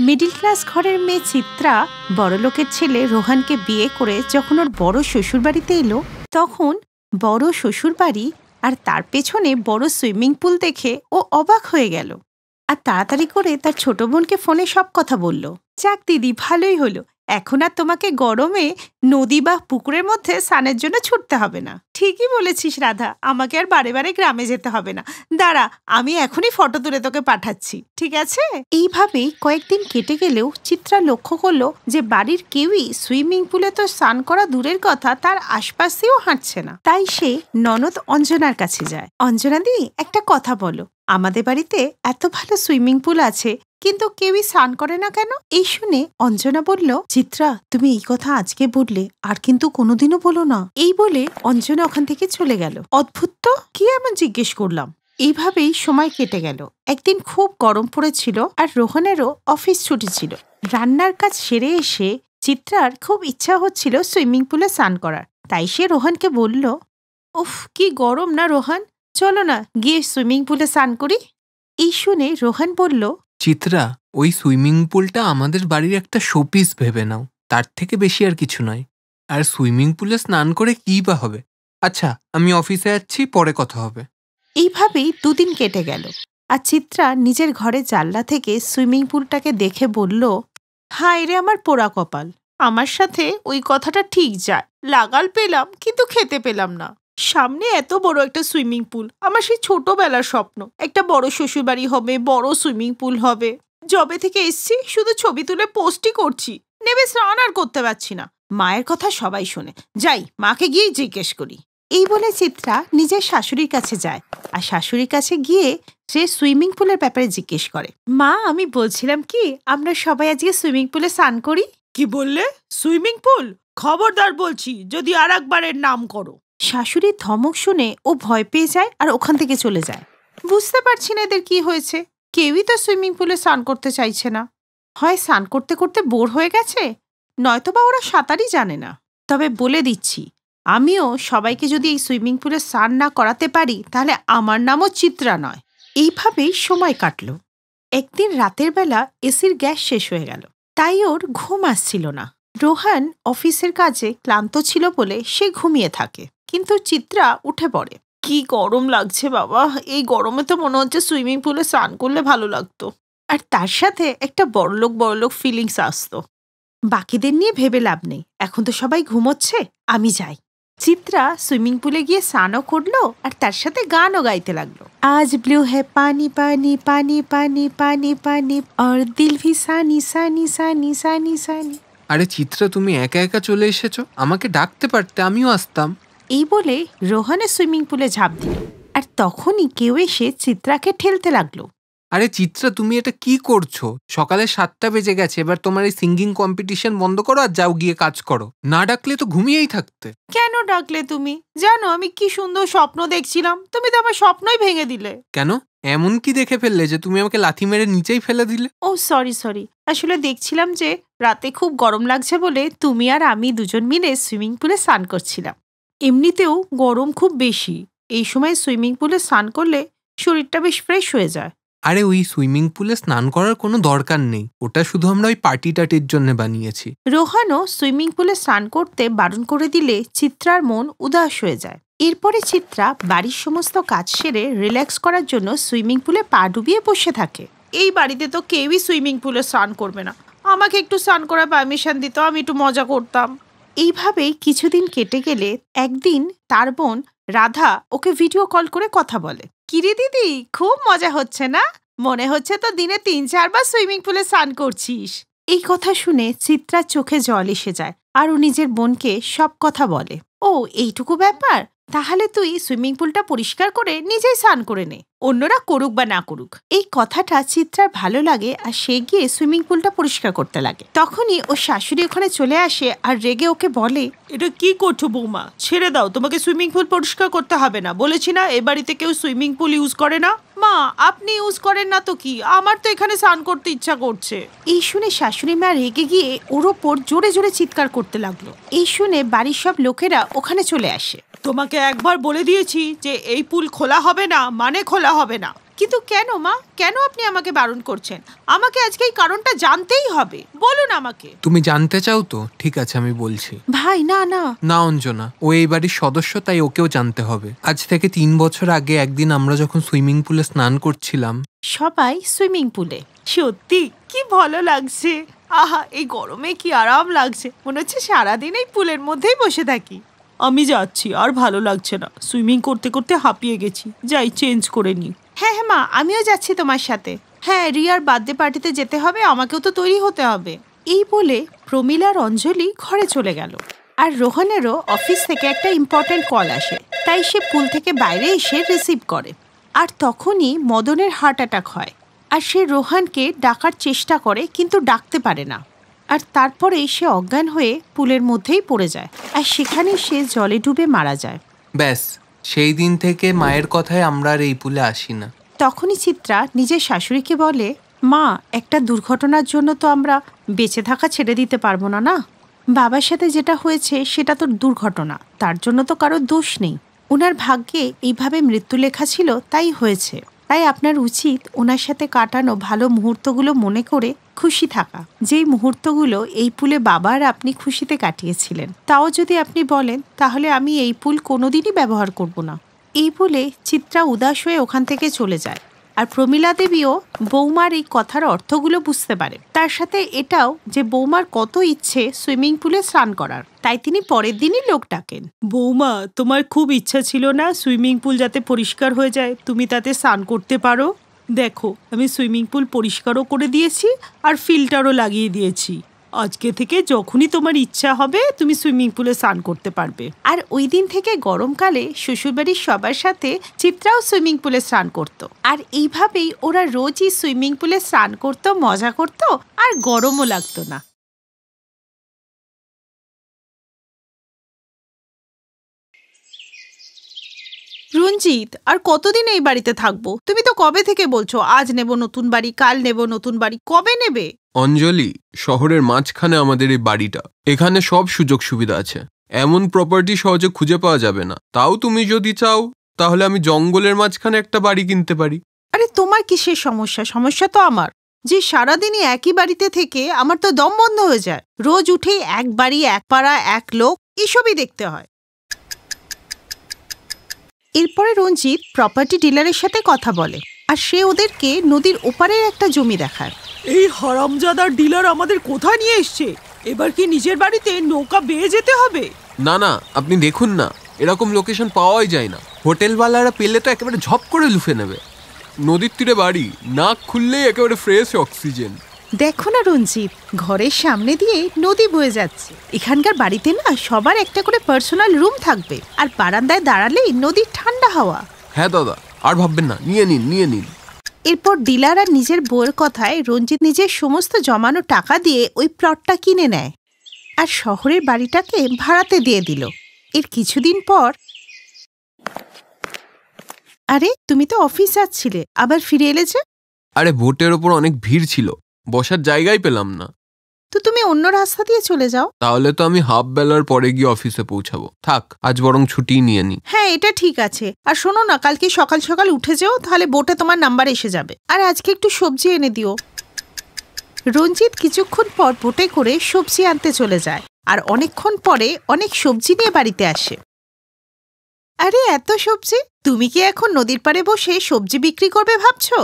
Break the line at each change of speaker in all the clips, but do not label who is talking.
Middle class ঘরের মেয়ে চিত্রা বড়লোকের ছেলে রোহানকে বিয়ে করে যখন ওর বড় শ্বশুরবাড়িতে এলো, তখন বড় শ্বশুরবাড়ি আর তার পেছনে বড় সুইমিং পুল দেখে ও অবাক হয়ে গেল আর তাড়াতাড়ি করে তার ছোট বোনকে ফোনে সব কথা বলল। যাক দিদি, ভালোই হলো, এখন আর তোমাকে গরমে নদী বা পুকুরের মধ্যে স্নানের জন্য ছুটতে হবে না। ঠিকই বলেছিস রাধা, আমাকে আর বারে বারে গ্রামে যেতে হবে না। দাঁড়া, আমি এখনই ফটো তুলে তোকে পাঠাচ্ছি, ঠিক আছে? এইভাবেই কয়েকদিন কেটে গেলেও চিত্রা লক্ষ্য করলো যে বাড়ির কেউই সুইমিং পুলে তো স্নান করা দূরের কথা, তার আশপাশ দিয়েও হাঁটছে না। তাই সে ননদ অঞ্জনার কাছে যায়। অঞ্জনা দি, একটা কথা বলো, আমাদের বাড়িতে এত ভালো সুইমিং পুল আছে, কিন্তু কেউই স্নান করে না কেন? এই শুনে অঞ্জনা বলল, চিত্রা, তুমি এই কথা আজকে বললে, আর কিন্তু কোনোদিনও বলো না। এই বলে অঞ্জনা ওখান থেকে চলে গেল। অদ্ভুত তো, কি এমন জিজ্ঞেস করলাম। এইভাবেই সময় কেটে গেল। একদিন খুব গরম পড়েছিল আর রোহনেরও অফিস ছুটি ছিল। রান্নার কাজ সেরে এসে চিত্রার খুব ইচ্ছা হচ্ছিল সুইমিং পুলে স্নান করার। তাই সে রোহনকে বলল, উফ, কি গরম না রোহন, চলো না গিয়ে সুইমিং পুলে স্নান করি। এই শুনে রোহন বলল,
চিত্রা, ওই সুইমিং পুলটা আমাদের বাড়ির একটা শোপিস ভেবে নাও, তার থেকে বেশি আর কিছু নয়। আর সুইমিং পুলে স্নান করে কী বা হবে? আচ্ছা, আমি অফিসে যাচ্ছি, পরে কথা হবে।
এইভাবেই দুদিন কেটে গেল আর চিত্রা নিজের ঘরে জানলা থেকে সুইমিং পুলটাকে দেখে বলল, হায় রে আমার পোড়া কপাল, আমার সাথে ওই কথাটা ঠিক যায়, লাগাল পেলাম কিন্তু খেতে পেলাম না। সামনে এত বড় একটা সুইমিং পুল, আমার সেই ছোটবেলার স্বপ্ন, একটা বড় শ্বশুরবাড়ি হবে, বড় সুইমিং পুল হবে। জবে থেকে এসছি শুধু ছবি তুলে পোস্টই করছি, নেবে স্নান আর করতে পারছি না। মায়ের কথা সবাই শোনে, যাই মাকে গিয়েই জিজ্ঞেস করি। এই বলে চিত্রা নিজের শাশুড়ির কাছে যায় আর শাশুড়ির কাছে গিয়ে সে সুইমিং পুলের ব্যাপারে জিজ্ঞেস করে। মা, আমি বলছিলাম কি, আমরা সবাই আজকে সুইমিং পুলে স্নান করি।
কি বললে? Swimming pool? খবরদার বলছি, যদি আর একবারের নাম করো।
শাশুড়ির ধমক শুনে ও ভয় পেয়ে যায় আর ওখান থেকে চলে যায়। বুঝতে পারছি না এদের কি হয়েছে, কেউই তো সুইমিং পুলে স্নান করতে চাইছে না। হয় স্নান করতে করতে বোর হয়ে গেছে, নয়তোবা ওরা সাঁতারই জানে না। তবে বলে দিচ্ছি, আমিও সবাইকে যদি এই সুইমিং পুলে স্নান না করাতে পারি, তাহলে আমার নামও চিত্রা নয়। এইভাবেই সময় কাটল। একদিন রাতের বেলা এসির গ্যাস শেষ হয়ে গেল, তাই ওর ঘুম আসছিল না। রোহান অফিসের কাজে ক্লান্ত ছিল বলে সে ঘুমিয়ে থাকে, কিন্তু চিত্রা উঠে পড়ে।
কি গরম লাগছে বাবা, এই গরমে তো মনে হচ্ছে সুইমিং পুলে স্নান করলে ভালো লাগতো।
আর তার সাথে একটা বড়লোক ফিলিংস আসতো। বাকিদের নিয়ে ভেবে লাভ নেই, এখন তো সবাই ঘুমোচ্ছে, আমি যাই। চিত্রা সুইমিং পুলে গিয়ে স্নানও করলো আর তার সাথে গানও গাইতে লাগলো। আজ ব্লু হ্যাঁ পানি পানি পানি পানি পানি পানি আর দিল ভি সানি সানি সানি সানি সানি।
আরে চিত্রা, তুমি একা একা চলে এসেছো, আমাকে ডাকতে পারতে, আমিও আসতাম।
এই বলে রোহানের সুইমিং পুলে ঝাঁপ দিল আর তখনই কেউ এসে চিত্রাকে ঠেলতে লাগলো।
আরে চিত্রা, তুমি এটা কি করছো? সকালে 7টা বেজে গেছে, এবার তোমার এই সিঙ্গিং কম্পিটিশন বন্ধ করো আর যাও গিয়ে কাজ করো। না ডাকলে তো ঘুমিয়েই থাকতে।
কেন ডাকলে তুমি? জানো আমি কি সুন্দর স্বপ্ন দেখছিলাম, তুমি তো আমার স্বপ্নই ভেঙে দিলে।
কেন, এমন কি দেখে ফেললে যে তুমি আমাকে লাথি মেরে নিচেই ফেলে দিলে?
ও সরি, আসলে দেখছিলাম যে রাতে খুব গরম লাগছে বলে তুমি আর আমি দুজন মিলে সুইমিং পুলে স্নান করছিলাম। এমনিতেও গরম খুব বেশি, এই সময় সুইমিং পুলে স্নান করলে শরীরটা বেশ ফ্রেশ হয়ে যায়।
আরে ওই সুইমিং পুলে স্নান করার কোনো দরকার নেই, ওটা শুধু আমরা ওই পার্টি টার্টির জন্য বানিয়েছি।
রোহানও সুইমিং পুলে স্নান করতে বারণ করে দিলে চিত্রার মন উদাস হয়ে যায়। এরপরে চিত্রা বাড়ির সমস্ত কাজ সেরে রিল্যাক্স করার জন্য সুইমিং পুলে পা ডুবিয়ে বসে থাকে।
এই বাড়িতে তো কেউই সুইমিং পুলে স্নান করবে না, আমাকে একটু স্নান করার পারমিশন দিত, আমি একটু মজা করতাম।
এইভাবেই কিছুদিন কেটে গেলে একদিন তার বোন রাধা ওকে ভিডিও কল করে কথা বলে।
কিরে দিদি, খুব মজা হচ্ছে না? মনে হচ্ছে তো দিনে 3-4 বার সুইমিং পুলে স্নান করছিস।
এই কথা শুনে চিত্রার চোখে জল এসে যায় আর ও নিজের বোনকে সব কথা বলে। ও, এইটুকু ব্যাপার? তাহলে তুই সুইমিং পুলটা পরিষ্কার করে নিজেই স্নান করে নে, অন্যরা করুক বা না করুক। এই কথাটা চিত্রার ভালো লাগে আর সে গিয়ে সুইমিং পুলটা পরিষ্কার করতে লাগে। তখনই ও শাশুড়ি ওখানে চলে আসে আর রেগে ওকে বলে,
এটা কি করছো বৌমা, ছেড়ে দাও, তোমাকে সুইমিং পুল পরিষ্কার করতে হবে না, বলেছি না এ বাড়িতে কেউ সুইমিং পুল ইউজ করে না। মা, আপনি ইউজ করেন না তো কি, আমার তো এখানে স্নান করতে ইচ্ছা করছে।
এই শুনে শাশুড়ি মা রেগে গিয়ে ওর ওপর জোরে জোরে চিৎকার করতে লাগলো। এই শুনে বাড়ির সব লোকেরা ওখানে চলে আসে।
তোমাকে একবার বলে দিয়েছি যে এই পুল খোলা হবে না, মানে খোলা হবে না। কিন্তু কেন মা, কেন আপনি আমাকে বারণ করছেন? আমাকে আজকে এই কারণটা জানতেই হবে, বলুন আমাকে।
তুমি জানতে চাও তো? ঠিক আছে, আমি বলছি।
ভাই না না
না অঞ্জনা, ও এই বাড়ির সদস্য, তাই ওকেও জানতে হবে। আজ থেকে 3 বছর আগে একদিন আমরা যখন সুইমিং পুলে স্নান করছিলাম।
সবাই সুইমিং পুলে।
সত্যি কি ভালো লাগছে। আহা, এই গরমে কি আরাম লাগছে, মনে হচ্ছে সারাদিন এই পুলের মধ্যেই বসে থাকি। আমি যাচ্ছি, আর ভালো লাগছে না, সুইমিং করতে করতে হাঁপিয়ে গেছি, যাই চেঞ্জ করে নি।
হ্যাঁ হ্যাঁ মা, আমিও যাচ্ছি তোমার সাথে। হ্যাঁ, রিয়ার বার্থডে পার্টিতে যেতে হবে, আমাকেও তো তৈরি হতে হবে। এই বলে প্রমীলা আর অঞ্জলি ঘরে চলে গেল। আর রোহনেরও অফিস থেকে একটা ইম্পর্ট্যান্ট কল আসে, তাই সে পুল থেকে বাইরে এসে রিসিভ করে। আর তখনই মদনের হার্ট অ্যাটাক হয়। আর সে রোহানকে ডাকার চেষ্টা করে, কিন্তু ডাকতে পারে না। আর তারপরে সে অজ্ঞান হয়ে পুলের মধ্যেই পড়ে যায়, আর সেখানে সে জলে ডুবে মারা যায়।
ব্যাস, সেই দিন থেকে মায়ের কথায় আমরা আর এই পুলে আসি না।
তখনই চিত্রা নিজের শাশুড়িকে বলে, মা, একটা দুর্ঘটনার জন্য তো আমরা বেঁচে থাকা ছেড়ে দিতে পারবো না। না, বাবার সাথে যেটা হয়েছে সেটা তো দুর্ঘটনা, তার জন্য তো কারোর দোষ নেই। ওনার ভাগ্যে এইভাবে মৃত্যু লেখা ছিল, তাই হয়েছে। তাই আপনার উচিত ওনার সাথে কাটানো ভালো মুহূর্তগুলো মনে করে খুশি থাকা, যেই মুহূর্তগুলো এই পুলে বাবা আর আপনি খুশিতে কাটিয়েছিলেন। তাও যদি আপনি বলেন, তাহলে আমি এই পুল কোনোদিনই ব্যবহার করব না। এই বলে চিত্রা উদাস হয়ে ওখান থেকে চলে যায়। আর প্রমীলা দেবীও বৌমার এই কথার অর্থগুলো বুঝতে পারে। তার সাথে এটাও যে বৌমার কত ইচ্ছে সুইমিং পুলে স্নান করার, তাই তিনি পরের দিনই লোক ডাকেন।
বৌমা, তোমার খুব ইচ্ছা ছিল না সুইমিং পুল যাতে পরিষ্কার হয়ে যায়, তুমি তাতে স্নান করতে পারো? দেখো, আমি সুইমিং পুল পরিষ্কারও করে দিয়েছি আর ফিল্টারও লাগিয়ে দিয়েছি। আজকে থেকে যখনই তোমার ইচ্ছা হবে তুমি সুইমিং পুলে স্নান করতে পারবে।
আর ওই দিন থেকে গরমকালে শ্বশুরবাড়ির সবার সাথে চিত্রাও সুইমিং পুলে স্নান করত। আর এইভাবেই ওরা রোজই সুইমিং পুলে স্নান করত, মজা করত, আর গরমও লাগতো না। রঞ্জিত, আর কতদিন এই বাড়িতে থাকবো? তুমি তো কবে থেকে বলছো আজ নেব নতুন বাড়ি, কাল নেব নতুন বাড়ি, কবে নেবে?
অঞ্জলি, শহরের মাঝখানে আমাদের এই বাড়িটা। এখানে সব সুযোগ সুবিধা আছে, এমন প্রপার্টি সহজে খুঁজে পাওয়া যাবে না। তাও তুমি যদি চাও তাহলে আমি জঙ্গলের মাঝখানে একটা বাড়ি কিনতে পারি।
আরে তোমার কিসের সমস্যা? সমস্যা তো আমার, যে সারাদিনই একই বাড়িতে থেকে আমার তো দম বন্ধ হয়ে যায়। রোজ উঠে এক বাড়ি, এক পাড়া, এক লোক, এসবই দেখতে হয়। এরপরে রঞ্জিত প্রপার্টি ডিলারের সাথে কথা বলে, আর সে ওদেরকে নদীর ওপারের একটা জমি দেখায়।
এই হারামজাদার ডিলার আমাদের কোথায় নিয়ে এসছে? এবার কি নিজের বাড়িতে নৌকা বেয়ে যেতে হবে?
না না, আপনি দেখুন না, এরকম লোকেশন পাওয়াই যায় না। হোটেলওয়ালারা পেলে তো একেবারে ঝপ করে লুফে নেবে। নদীর তীরে বাড়ি, নাক খুললেই একেবারে ফ্রেশ অক্সিজেন।
দেখো না রঞ্জিত, ঘরের সামনে দিয়ে নদী বয়ে যাচ্ছে। এখানকার বাড়িতে না সবার একটা করে পার্সোনাল রুম থাকবে, আর বারান্দায় দাঁড়ালেই নদীর ঠান্ডা হাওয়া।
হ্যাঁ দাদা, আর ভাববেন না, নিয়ে নিন নিয়ে নিন।
এরপর ডিলার আর নিজের বউয়ের কথায় রঞ্জিত নিজের সমস্ত জমানো টাকা দিয়ে ওই প্লটটা কিনে নেয়, আর শহরের বাড়িটাকে ভাড়াতে দিয়ে দিল। এর কিছুদিন পর, আরে তুমি তো অফিস যাচ্ছিলে, আবার ফিরে এলে যে?
আরে ভোটের ওপর অনেক ভিড় ছিল, বসার জায়গাই পেলাম না।
তো তুমি অন্য রাস্তা দিয়ে চলে যাও।
তাহলে তো আমি হাফ বেলার পরে গিয়ে অফিসে পৌঁছাবো। থাক, আজ বরং ছুটি নিয়ে নি।
হ্যাঁ, এটা ঠিক আছে। আর শোনো না, কালকে সকাল সকাল উঠে যেও, তাহলে বোটে তোমার নাম্বার এসে যাবে। আর আজকে একটু সবজি এনে দিও। রঞ্জিত কিছুক্ষণ পর বোটে করে সবজি আনতে চলে যায়, আর অনেকক্ষণ পরে অনেক সবজি নিয়ে বাড়িতে আসে। আরে এত সবজি! তুমি কি এখন নদীর পাড়ে বসে সবজি বিক্রি করবে ভাবছো?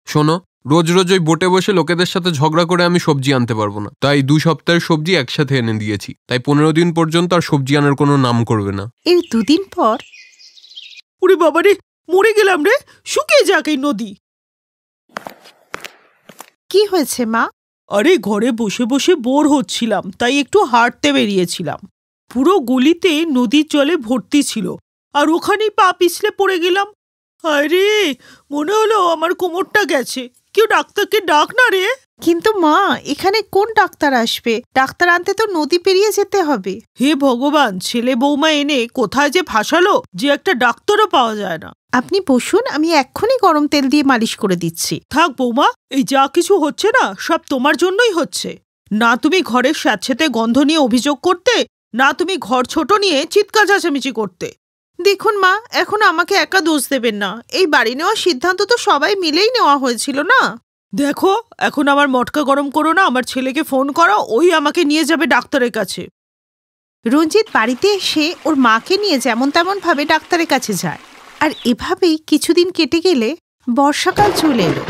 শোনো, রোজ রোজ ওই বোটে বসে লোকেদের সাথে ঝগড়া করে আমি সবজি আনতে পারবো না। তাই 2 সপ্তাহের সবজি একসাথে এনে দিয়েছি। তাই 15 দিন পর্যন্ত আর সবজি আনার কোনো নাম করবে না।
এর 2 দিন পর,
ওরে বাবা রে, মরে গেলাম রে, শুকিয়ে যাক এই নদী।
কি হয়েছে মা?
আরে ঘরে বসে বসে বোর হচ্ছিলাম, তাই একটু হাঁটতে বেরিয়েছিলাম। পুরো গলিতে নদীর জলে ভর্তি ছিল, আর ওখানেই পা পিছলে পড়ে গেলাম। আরে মনে হলো আমার কোমরটা গেছে, কেউ ডাক্তারকে ডাক না রে।
কিন্তু মা, এখানে কোন ডাক্তার আসবে? ডাক্তার আনতে তো নদী পেরিয়ে যেতে হবে।
হে ভগবান, ছেলে বৌমা এনে কোথায় যে ফাঁসালো যে একটা ডাক্তারও পাওয়া যায় না।
আপনি বসুন, আমি এক্ষুনি গরম তেল দিয়ে মালিশ করে দিচ্ছি।
থাক বৌমা, এই যা কিছু হচ্ছে না সব তোমার জন্যই হচ্ছে। না তুমি ঘরের স্যাঁতসেঁতে গন্ধ নিয়ে অভিযোগ করতে, না তুমি ঘর ছোট নিয়ে চিৎকার চেঁচামেচি করতে।
দেখুন মা, এখন আমাকে একা দোষ দেবেন না। এই বাড়ি নেওয়ার সিদ্ধান্ত তো সবাই মিলেই নেওয়া হয়েছিল না?
দেখো, এখন আমার মটকা গরম করো না, আমার ছেলেকে ফোন করো, ওই আমাকে নিয়ে যাবে ডাক্তারের কাছে।
রঞ্জিত বাড়িতে এসে ওর মাকে নিয়ে যেমন তেমন ভাবে ডাক্তারের কাছে যায়। আর এভাবেই কিছুদিন কেটে গেলে বর্ষাকাল চলে এলো,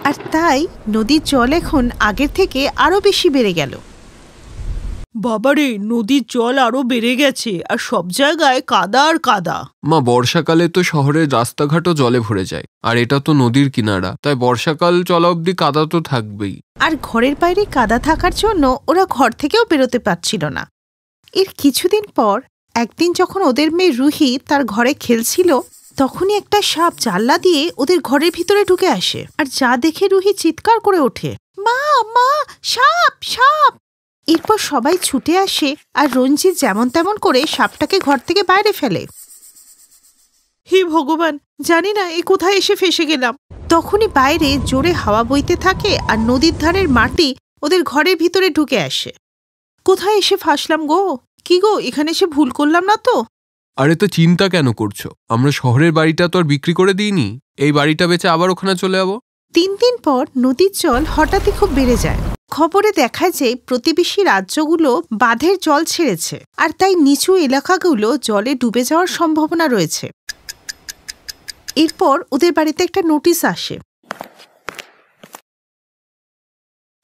আর তাই নদীর জল এখন আগের থেকে আরো বেশি বেড়ে গেল।
বাবারে, নদীর জল আরো বেড়ে গেছে, আর সব জায়গায় কাদা আর কাদা।
মা, বর্ষাকালে তো শহরের রাস্তাঘাটও জলে ভরে যায়, আর এটা তো নদীর কিনারা, তাই বর্ষাকাল চলা অবধি কাদা তো থাকবেই।
আর ঘরের বাইরে কাদা থাকার জন্য ওরা ঘর থেকেও বেরোতে পারছিল না। এর কিছুদিন পর একদিন যখন ওদের মেয়ে রুহি তার ঘরে খেলছিল, তখনই একটা সাপ জানলা দিয়ে ওদের ঘরের ভিতরে ঢুকে আসে। আর যা দেখে রুহি চিৎকার করে ওঠে, মা মা, সাপ সাপ! এরপর সবাই ছুটে আসে, আর রঞ্জিত যেমন তেমন করে সাপটাকে ঘর থেকে বাইরে ফেলে।
হে ভগবান, জানি না এ কোথায় এসে ফেসে গেলাম।
তখনই বাইরে জোরে হাওয়া বইতে থাকে, আর নদীর ধারের মাটি ওদের ঘরের ভিতরে ঢুকে আসে। কোথায় এসে ফাঁসলাম গো? কি গো, এখানে এসে ভুল করলাম না তো?
আরে তো চিন্তা কেন করছো? আমরা শহরের বাড়িটা তো আর বিক্রি করে দিইনি, এই বাড়িটা বেচে আবার ওখানে চলে যাবো।
3 দিন পর নদীর জল হঠাৎই খুব বেড়ে যায়। খবরে দেখায় যে প্রতিবেশী রাজ্যগুলো বাঁধের জল ছেড়েছে, আর তাই নিচু এলাকাগুলো জলে ডুবে যাওয়ার সম্ভাবনা রয়েছে। এরপর ওদের বাড়িতে একটা নোটিশ আসে।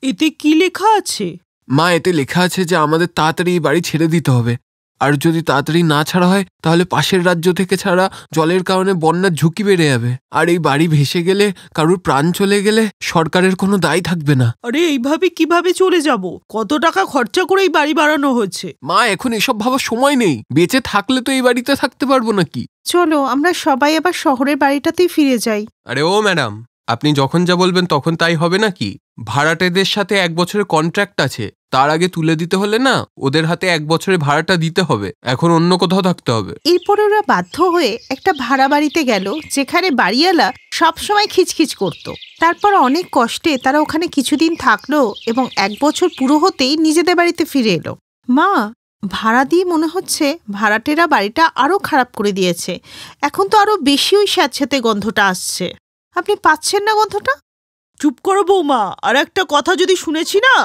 এতে কি লেখা আছে?
মা, এতে লেখা আছে যে আমাদের তাড়াতাড়ি এই বাড়ি ছেড়ে দিতে হবে, আর যদি তাড়াতাড়ি না ছাড়া হয় তাহলে পাশের রাজ্য থেকে ছাড়া জলের কারণে বন্যার ঝুঁকি বেড়ে যাবে, আর এই বাড়ি ভেসে গেলে কারুর প্রাণ চলে গেলে সরকারের কোনো দায় থাকবে না।
আরে এইভাবে কিভাবে চলে যাব? কত টাকা খরচা করে এই বাড়ি বানানো হচ্ছে।
মা, এখন এসব ভাবার সময় নেই, বেঁচে থাকলে তো এই বাড়িতে থাকতে পারবো নাকি।
চলো আমরা সবাই আবার শহরের বাড়িটাতেই ফিরে যাই।
আরে ও ম্যাডাম, আপনি যখন যা বলবেন তখন তাই হবে নাকি? ভাড়াটেদের সাথে 1 বছরের কন্ট্রাক্ট আছে, তার আগে তুলে দিতে হলে না ওদের হাতে 1 বছরের ভাড়াটা দিতে হবে, এখন অন্য কোথাও থাকতে হবে।
এরপরে ওরা বাধ্য হয়ে একটা ভাড়া বাড়িতে গেল, যেখানে বাড়িওয়ালা সবসময় খিচখিচ করত। তারপর অনেক কষ্টে তারা ওখানে কিছুদিন থাকলো, এবং 1 বছর পুরো হতেই নিজেদের বাড়িতে ফিরে এলো। মা, ভাড়া দিয়ে মনে হচ্ছে ভাড়াটেরা বাড়িটা আরো খারাপ করে দিয়েছে। এখন তো আরো বেশি ওই স্যাঁতস্যাঁতে গন্ধটা আসছে। আপনি পাচ্ছেন না গন্ধটা?
চুপ করো বৌমা, আর একটা কথা যদি শুনেছি না।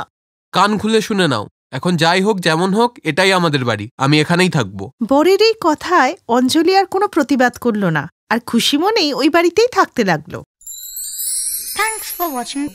কান খুলে শুনে নাও, এখন যাই হোক যেমন হোক এটাই আমাদের বাড়ি, আমি এখানেই থাকবো।
বরের এই কথায় অঞ্জলি আর কোনো প্রতিবাদ করলো না, আর খুশি মনেই ওই বাড়িতেই থাকতে লাগলো।
Thanks for watching.